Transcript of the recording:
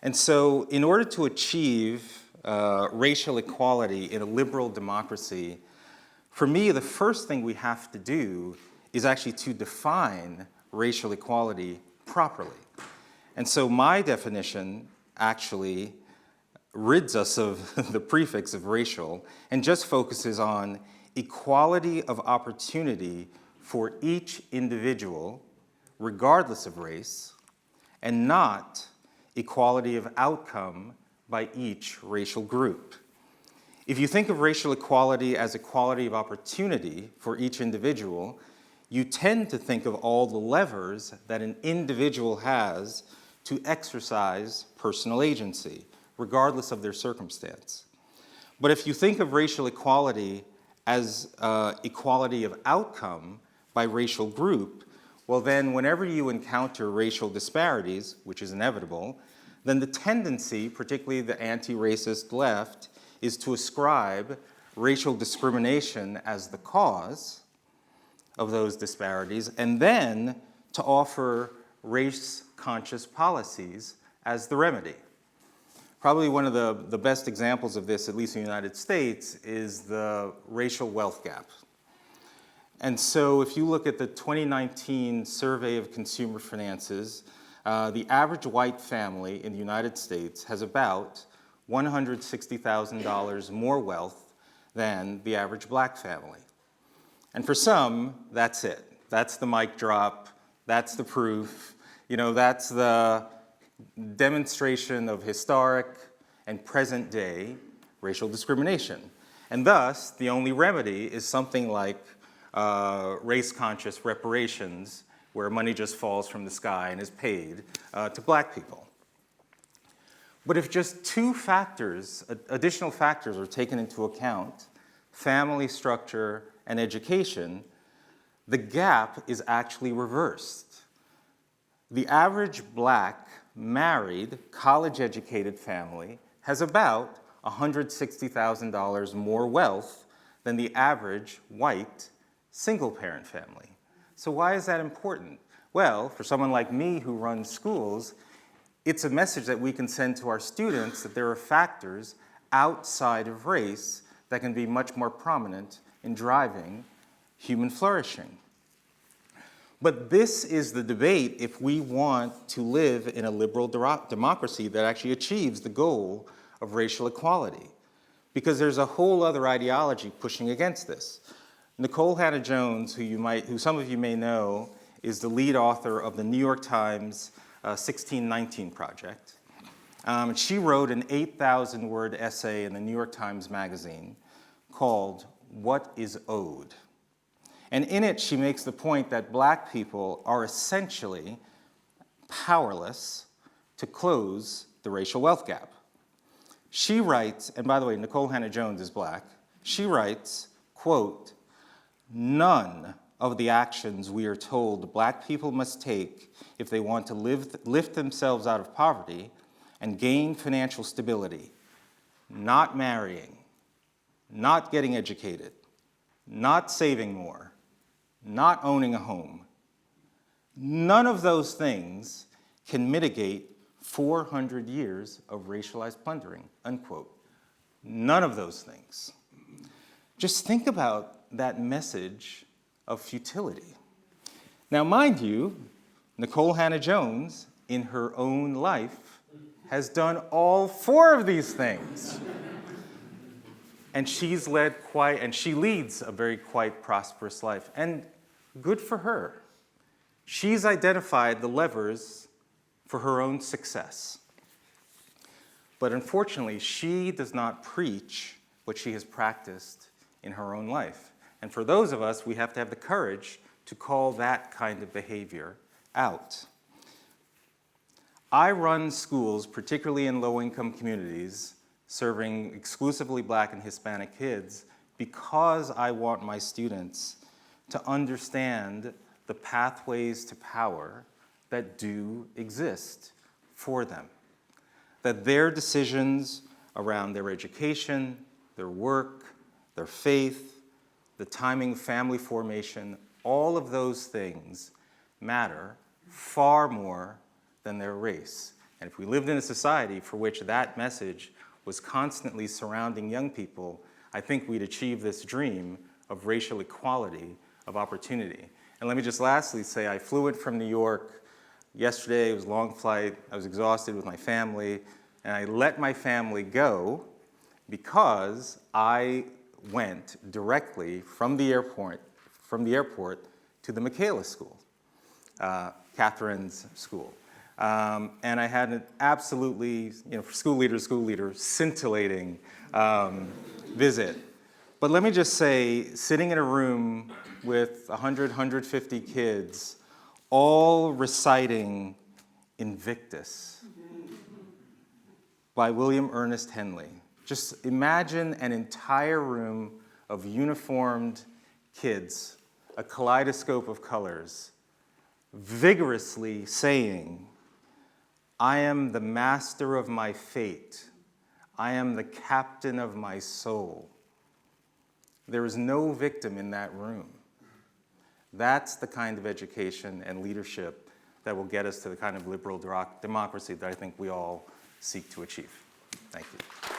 And so in order to achieve racial equality in a liberal democracy, for me, the first thing we have to do is actually to define racial equality properly. And so my definition actually rids us of the prefix of racial and just focuses on equality of opportunity for each individual, regardless of race, and not equality of outcome by each racial group. If you think of racial equality as equality of opportunity for each individual, you tend to think of all the levers that an individual has to exercise personal agency, regardless of their circumstance. But if you think of racial equality as equality of outcome by racial group, well then whenever you encounter racial disparities, which is inevitable, then the tendency, particularly the anti-racist left, is to ascribe racial discrimination as the cause of those disparities, and then to offer race-conscious policies as the remedy. Probably one of the best examples of this, at least in the United States, is the racial wealth gap. And so if you look at the 2019 Survey of Consumer Finances, the average white family in the United States has about $160,000 more wealth than the average black family. And for some, that's it. That's the mic drop, that's the proof, that's the demonstration of historic and present day racial discrimination. And thus, the only remedy is something like race-conscious reparations, where money just falls from the sky and is paid to black people. But if just two factors, additional factors are taken into account, family structure and education, the gap is actually reversed. The average black, married, college-educated family has about $160,000 more wealth than the average white, single-parent family. So why is that important? Well, for someone like me who runs schools, it's a message that we can send to our students that there are factors outside of race that can be much more prominent in driving human flourishing. But this is the debate if we want to live in a liberal democracy that actually achieves the goal of racial equality. Because there's a whole other ideology pushing against this. Nikole Hannah-Jones, who some of you may know, is the lead author of the New York Times 1619 Project. She wrote an 8,000-word essay in the New York Times Magazine called "What is Owed?" And in it, she makes the point that black people are essentially powerless to close the racial wealth gap. She writes, and by the way, Nikole Hannah-Jones is black, she writes, quote, "None of the actions we are told black people must take if they want to lift themselves out of poverty and gain financial stability, not marrying, not getting educated, not saving more, not owning a home. None of those things can mitigate 400 years of racialized plundering," unquote. None of those things. Just think about that message of futility. Now, mind you, Nikole Hannah-Jones, in her own life, has done all four of these things. And she leads a very quite prosperous life. And good for her. She's identified the levers for her own success. But unfortunately, she does not preach what she has practiced in her own life. And for those of us, we have to have the courage to call that kind of behavior out. I run schools, particularly in low-income communities, serving exclusively Black and Hispanic kids, because I want my students to understand the pathways to power that do exist for them. That their decisions around their education, their work, their faith, the timing of family formation, all of those things matter far more than their race. And if we lived in a society for which that message was constantly surrounding young people, I think we'd achieve this dream of racial equality, of opportunity. And let me just lastly say, I flew in from New York yesterday. It was a long flight. I was exhausted with my family, and I let my family go because I went directly from the airport to the Michaela School, Catherine's school. And I had an absolutely, for school leader, scintillating visit. But let me just say, sitting in a room with 100, 150 kids, all reciting Invictus by William Ernest Henley. Just imagine an entire room of uniformed kids, a kaleidoscope of colors, vigorously saying, "I am the master of my fate. I am the captain of my soul." There is no victim in that room. That's the kind of education and leadership that will get us to the kind of liberal democracy that I think we all seek to achieve. Thank you.